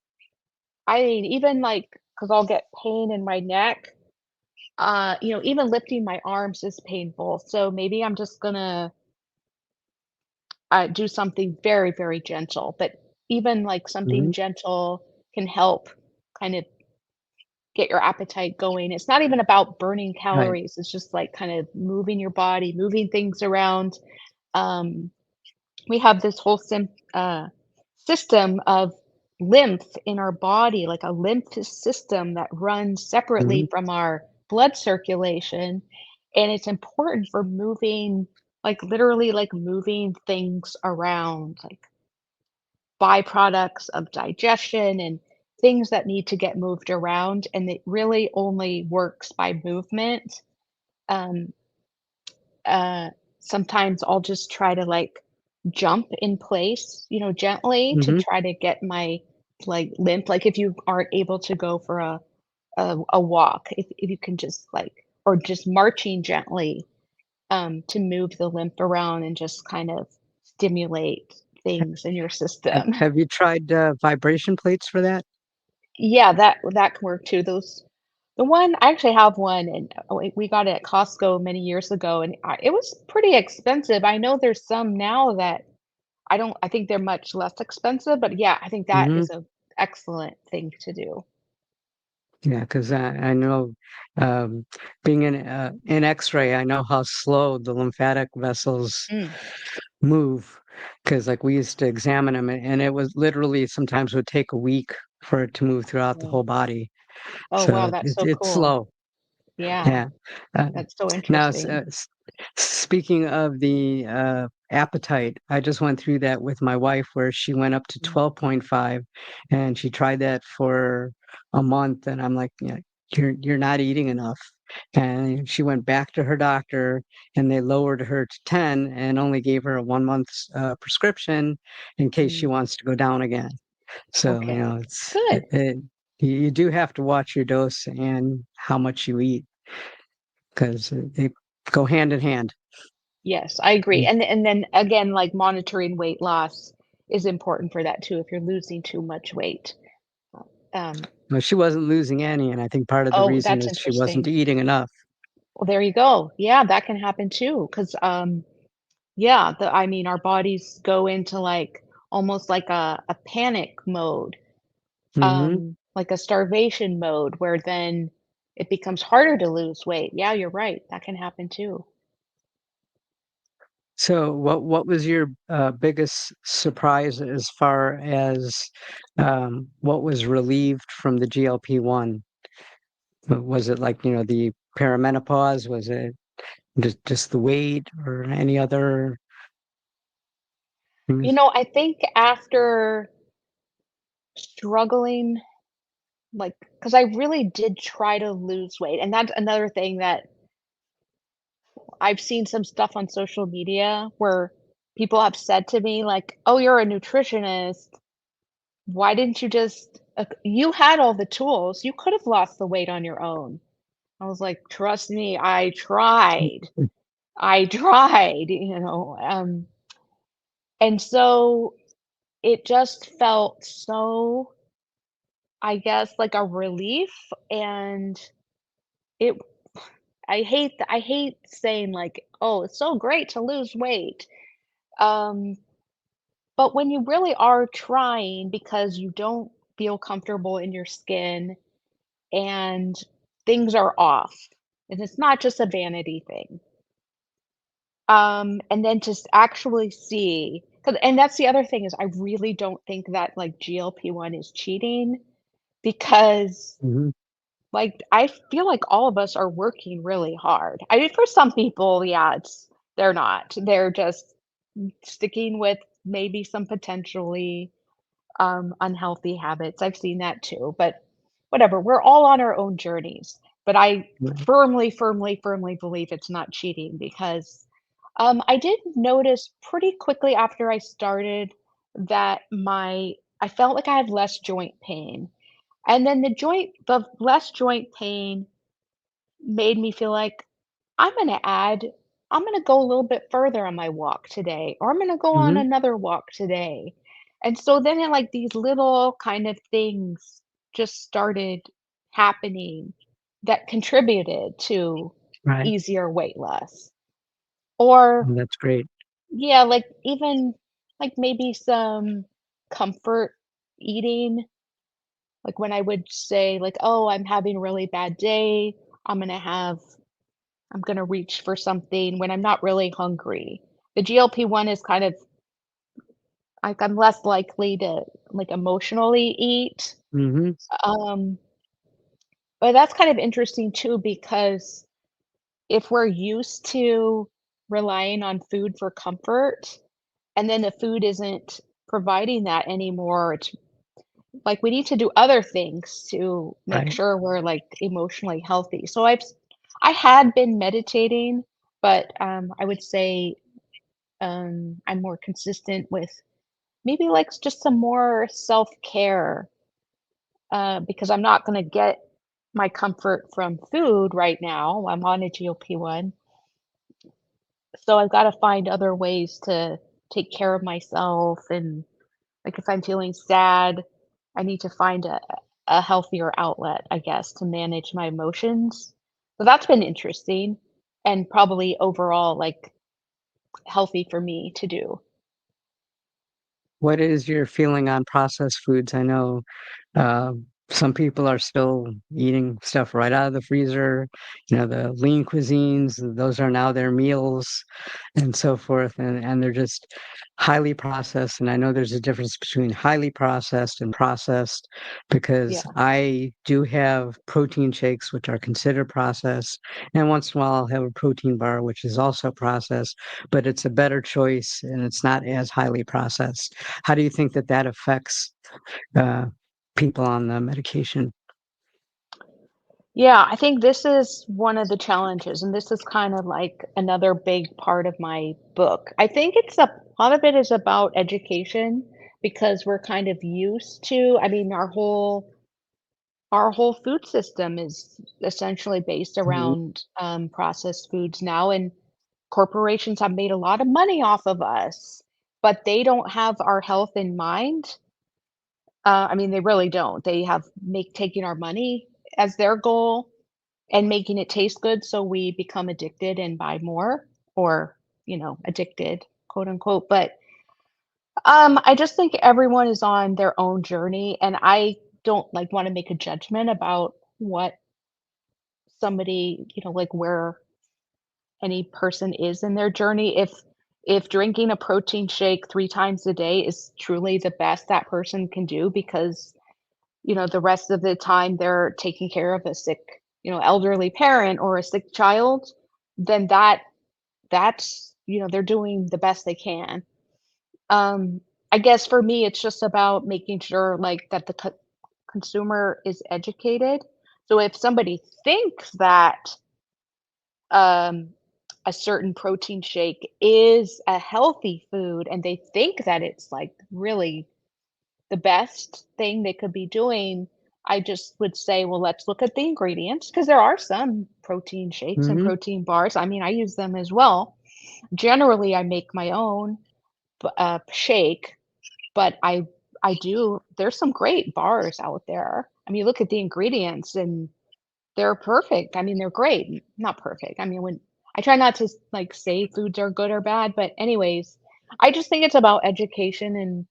I mean, even like because I'll get pain in my neck, even lifting my arms is painful. So maybe I'm just gonna do something very, very gentle, but even, like, something Mhm. gentle can help kind of get your appetite going. It's not even about burning Right. calories, it's just, like, kind of moving your body, moving things around. Um, we have this whole system of lymph in our body, like a lymph system that runs separately Mhm. from our blood circulation, and it's important for moving, like, literally, like, moving things around, like byproducts of digestion and things that need to get moved around, and it really only works by movement. Um, uh, Sometimes I'll just try to like jump in place, gently to Mhm. try to get my like limp. Like if you aren't able to go for a walk, if you can just like or just marching gently to move the lymph around and just kind of stimulate things in your system. Have you tried, vibration plates for that? Yeah, that can work too. The one I actually have one, and we got it at Costco many years ago, and it was pretty expensive. I know there's some now that I think they're much less expensive, but yeah, I think that Mhm. is a excellent thing to do. Yeah, 'cause I know, um, being in X-ray, I know how slow the lymphatic vessels Mm. move. Because like, we used to examine them, and it was literally sometimes would take a week for it to move throughout the Oh, whole body. oh, wow, So that's so it's cool. slow. Yeah, Yeah. Uh, that's so now, interesting. speaking of the appetite, I just went through that with my wife where she went up to Mm, 12.5 and she tried that for a month. And I'm like, yeah, you're not eating enough. And she went back to her doctor and they lowered her to 10 and only gave her a 1 month prescription in case she mm, wants to go down again. So, okay, it's good. you do have to watch your dose and how much you eat because they go hand in hand. Yes, I agree. Mm. And then again, like monitoring weight loss is important for that too. If you're losing too much weight. Um, Well, she wasn't losing any, and I think part of the oh, reason that's is she wasn't interesting. eating enough. Well, there you go. Yeah, that can happen too. Cause yeah, I mean our bodies go into like almost like a panic mode, Mhm. like a starvation mode where then it becomes harder to lose weight. Yeah, you're right. That can happen too. So what was your, biggest surprise as far as, what was relieved from the GLP-1? Was it like, the perimenopause? Was it just the weight or any other things? I think after struggling like, cause I really did try to lose weight, and that's another thing that I've seen some stuff on social media where people have said to me like, "Oh, you're a nutritionist. Why didn't you just you had all the tools. You could have lost the weight on your own." I was like, "Trust me, I tried. I tried," and so it just felt so, I guess, like a relief, and it I hate saying like, "Oh, it's so great to lose weight." Um, But when you really are trying because you don't feel comfortable in your skin and things are off, and it's not just a vanity thing. And then just actually see, 'cause and that's the other thing is I really don't think that, like, GLP-1 is cheating because, Mhm. like, I feel like all of us are working really hard. I mean, for some people, yeah, they're not. They're just sticking with maybe some potentially unhealthy habits. I've seen that too, but whatever. We're all on our own journeys. But I Right. firmly, firmly, firmly believe it's not cheating because I did notice pretty quickly after I started that I felt like I had less joint pain. And then the less joint pain made me feel like I'm gonna add I'm gonna go a little bit further on my walk today, or I'm gonna go on Mhm. another walk today. And so then like these little kind of things just started happening that contributed to Right. easier weight loss. Or That's great. yeah, like even like maybe some comfort eating, like when I would say like, "Oh, I'm having a really bad day. I'm gonna have I'm gonna reach for something when I'm not really hungry." The GLP-1 is kind of like I'm less likely to like emotionally eat. Mhm. Um, but that's kind of interesting too because if we're used to relying on food for comfort and then the food isn't providing that anymore, it's like we need to do other things to make Right. sure we're like emotionally healthy. So I had been meditating, but I would say I'm more consistent with maybe like just some more self-care, because I'm not going to get my comfort from food right now. I'm on a GLP-1. So I've got to find other ways to take care of myself. And like if I'm feeling sad, I need to find a healthier outlet, I guess, to manage my emotions. So that's been interesting and probably overall like healthy for me to do. What is your feeling on processed foods? I know some people are still eating stuff right out of the freezer. You know, the lean cuisines, those are now their meals and so forth. And they're just highly processed. And I know there's a difference between highly processed and processed because Yeah. I do have protein shakes, which are considered processed. And once in a while, I'll have a protein bar, which is also processed, but it's a better choice and it's not as highly processed. How do you think that that affects uh, people on the medication? Yeah, I think this is one of the challenges, and this is kind of like another big part of my book. I think a lot of it is about education because we're kind of used to, I mean, our whole food system is essentially based Mhm. around processed foods now, and corporations have made a lot of money off of us, but they don't have our health in mind. I mean, they really don't. They have make taking our money as their goal and making it taste good so we become addicted and buy more or, addicted, quote unquote. But I just think everyone is on their own journey and I don't like want to make a judgment about what somebody, like where any person is in their journey. If drinking a protein shake 3 times a day is truly the best that person can do because the rest of the time they're taking care of a sick, elderly parent or a sick child, then that's, they're doing the best they can. Um, I guess for me, it's just about making sure like that the consumer is educated. So if somebody thinks that um, a certain protein shake is a healthy food and they think that it's like really the best thing they could be doing, I just would say, well, let's look at the ingredients because there are some protein shakes and Mhm. protein bars. I mean, I use them as well. Generally, I make my own shake, but I do. There's some great bars out there. I mean, look at the ingredients and they're perfect. I mean, they're great. Not perfect. I mean, when I try not to like say foods are good or bad, but anyways, I just think it's about education and,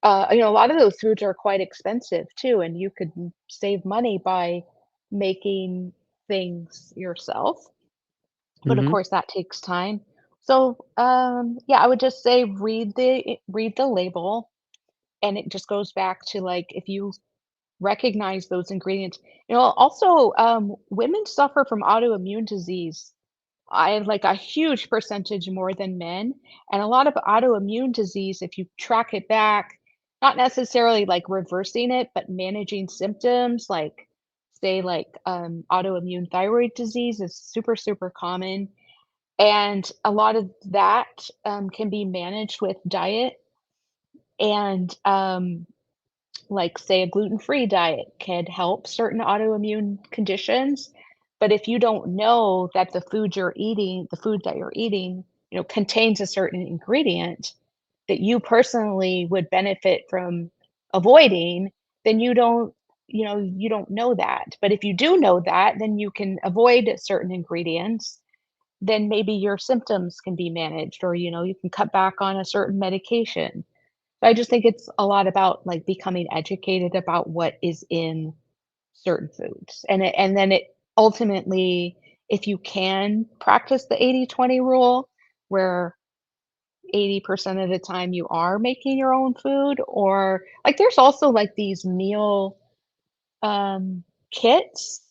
a lot of those foods are quite expensive too, and you could save money by making things yourself. But of Mhm. course, that takes time. So, yeah, I would just say read the label, and it just goes back to, like, if you recognize those ingredients. Also, women suffer from autoimmune disease. I have, like, a huge percentage more than men, and a lot of autoimmune disease, if you track it back, not necessarily, like, reversing it, but managing symptoms, like, say, like, autoimmune thyroid disease is super, super common, and a lot of that, can be managed with diet and, like, say, a gluten-free diet can help certain autoimmune conditions, but if you don't know that the food that you're eating, contains a certain ingredient that you personally would benefit from avoiding, then you don't know that. But if you do know that, then you can avoid certain ingredients, then maybe your symptoms can be managed or, you can cut back on a certain medication. I just think it's a lot about, like, becoming educated about what is in certain foods, and then it ultimately, if you can practice the 80/20 rule, where 80% of the time you are making your own food, or like, there's also, like, these meal, kits,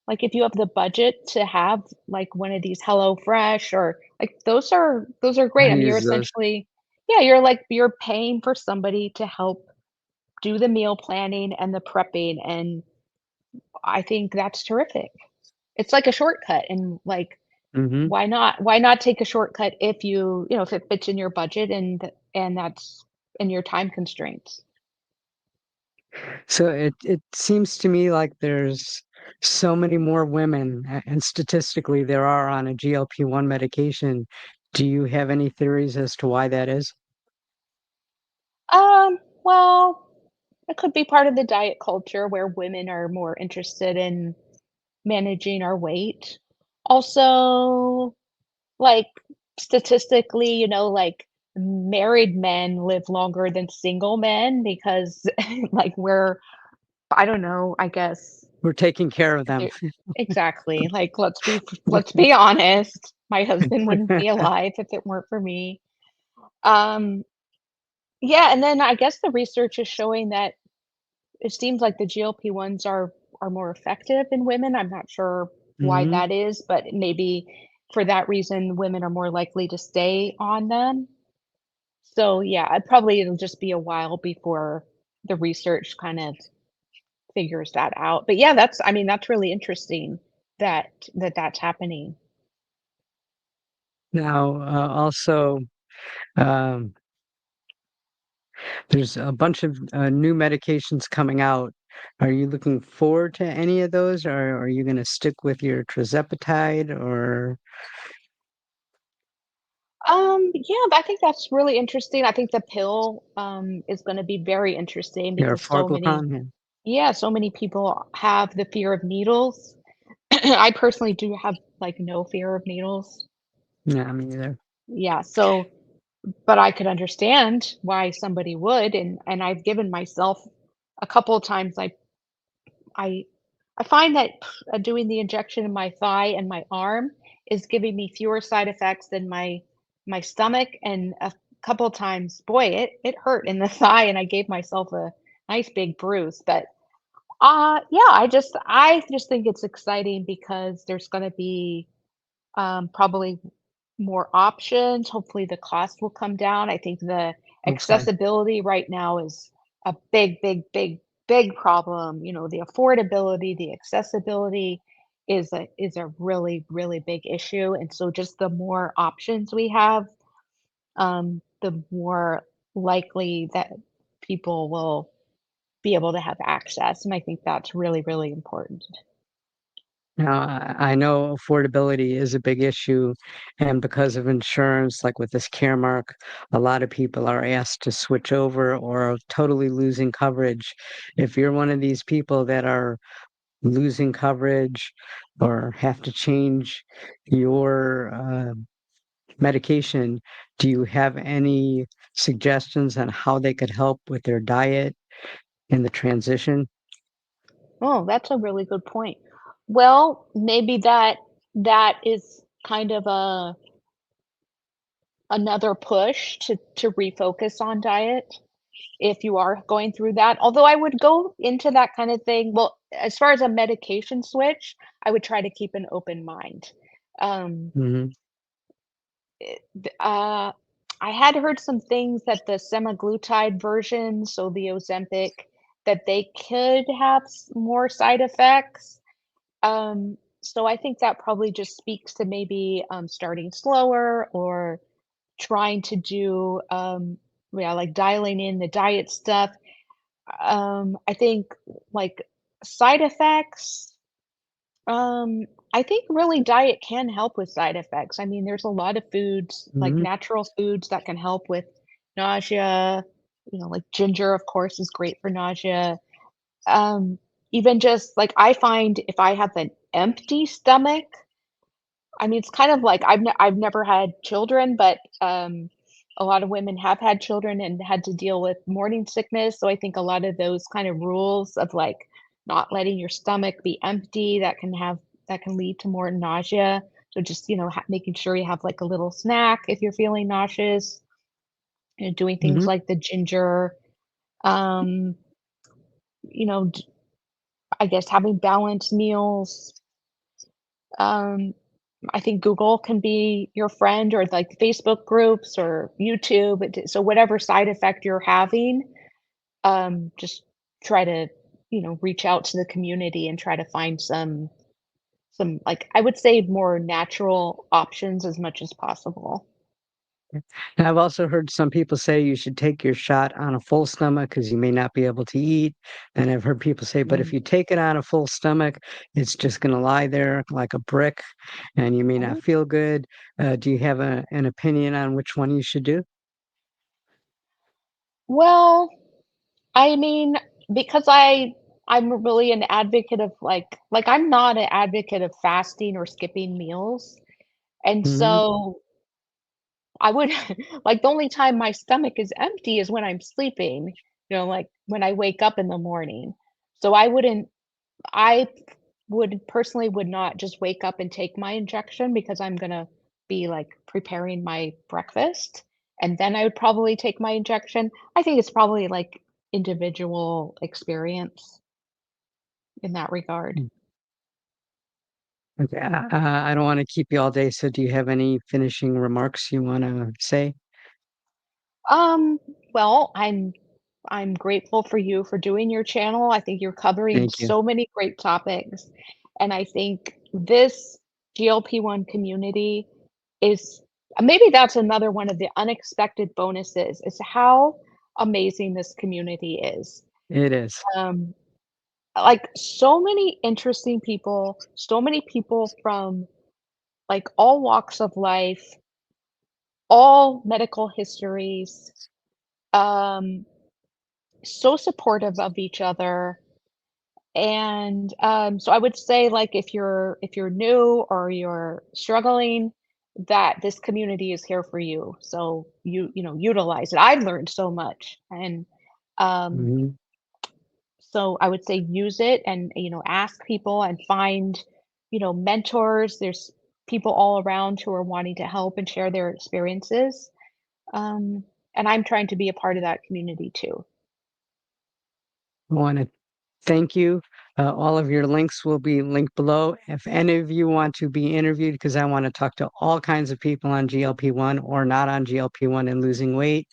like, if you have the budget to have, like, one of these HelloFresh or like, those are I great. I mean, you're use those. essentially yeah, you're paying for somebody to help do the meal planning and the prepping, and I think that's terrific. It's like a shortcut, and, like, Mhm. why not take a shortcut if if it fits in your budget and that's in your time constraints. So it seems to me like there's so many more women, and statistically there are on a GLP-1 medication. Do you have any theories as to why that is? Well, it could be part of the diet culture where women are more interested in managing our weight. Also, like, statistically, like, married men live longer than single men because, like, I don't know, I guess We're taking care of them. they're exactly, like, let's be honest, my husband wouldn't be alive if it weren't for me. Um, yeah, and then I guess the research is showing that it seems like the GLP-1s are more effective in women. I'm not sure why Mhm. that is, but maybe for that reason, women are more likely to stay on them. So, yeah, it'll just be a while before the research kind of figures that out. But yeah, that's really interesting that's happening. Now, also, um, there's a bunch of new medications coming out. Are you looking forward to any of those, or are you going to stick with your tirzepatide or Yeah, I think that's really interesting. I think the pill is going to be very interesting your because orforglipron? so many people have the fear of needles. I personally do have, like, no fear of needles. Yeah, yeah, me neither. Yeah, so but I could understand why somebody would, and I've given myself a couple of times. I I find that doing the injection in my thigh and my arm is giving me fewer side effects than my stomach, and a couple of times, boy, it hurt in the thigh, and I gave myself a nice big bruise. But yeah, I just think it's exciting because there's going to be probably more options. Hopefully, the cost will come down. I think the Hope so. accessibility right now is a big, big, big, big problem. The affordability, the accessibility is a really, really big issue. And so, just the more options we have, the more likely that people will be able to have access. And I think that's really, really important. Now, I know affordability is a big issue, and because of insurance, like with this Caremark, a lot of people are asked to switch over or are totally losing coverage. If you're one of these people that are losing coverage or have to change your medication, do you have any suggestions on how they could help with their diet in the transition? Oh, that's a really good point. Well, maybe that is kind of a another push to refocus on diet if you are going through that. Although I would go into that kind of thing well, as far as a medication switch, I would try to keep an open mind. Um, Mhm, th I had heard some things that the semaglutide version, so the Ozempic, that they could have more side effects. So I think that probably just speaks to maybe starting slower or trying to do yeah, like dialing in the diet stuff. I think like side effects, I think really diet can help with side effects. I mean, there's a lot of foods, like mhm, natural foods that can help with nausea. Like ginger, of course, is great for nausea. Um, Even just like I find if I have an empty stomach, I mean, it's kind of like I've never had children, but, a lot of women have had children and had to deal with morning sickness, so I think a lot of those kind of rules of, like, not letting your stomach be empty, that can lead to more nausea. So just, making sure you have, like, a little snack if you're feeling nauseous, doing things mhm. like the ginger, um, d I guess having balanced meals, um I think Google can be your friend or like Facebook groups or YouTube. So whatever side effect you're having, just try to, reach out to the community and try to find some like I would say more natural options as much as possible. And I've also heard some people say you should take your shot on a full stomach because you may not be able to eat. And I've heard people say, but if Mm. you take it on a full stomach, it's just going to lie there like a brick and you may not Right. feel good. Do you have an opinion on which one you should do? Well, I mean, because I'm really an advocate of like I'm not an advocate of fasting or skipping meals. And Hmm. so I would like, the only time my stomach is empty is when I'm sleeping, like, when I wake up in the morning. So I would personally would not just wake up and take my injection because I'm gonna be, like, preparing my breakfast, and then I would probably take my injection. I think it's probably, like, individual experience in that regard. Okay. I don't want to keep you all day. So do you have any finishing remarks you want to say? Um, well, I'm grateful for you for doing your channel. I think you're covering Thank you. so many great topics. And I think this GLP-1 community is maybe that's another one of the unexpected bonuses is how amazing this community is. It is. Um, like so many interesting people, so many people from like all walks of life, all medical histories, um, so supportive of each other. And, so I would say, like, if you're new or you're struggling, that this community is here for you. So utilize it. I've learned so much, and um, Mhm. so I would say use it and ask people and find mentors. There's people all around who are wanting to help and share their experiences. Um, and I'm trying to be a part of that community too. I want to thank you. All of your links will be linked below. If any of you want to be interviewed, because I want to talk to all kinds of people on GLP-1 or not on GLP-1 and losing weight,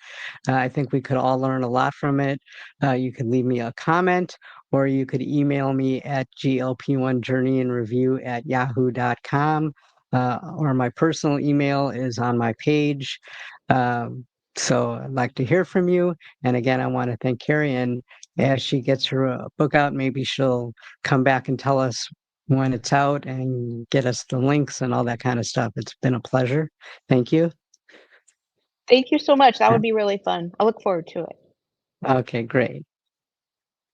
I think we could all learn a lot from it. You could leave me a comment or you could email me at glp1journeyandreview@yahoo.com. Or my personal email is on my page. Um, so I'd like to hear from you. And again, I want to thank Carrie. And as she gets her book out, maybe she'll come back and tell us when it's out and get us the links and all that kind of stuff. It's been a pleasure. Thank you. Thank you so much. That Uh, would be really fun. I look forward to it. Okay, great.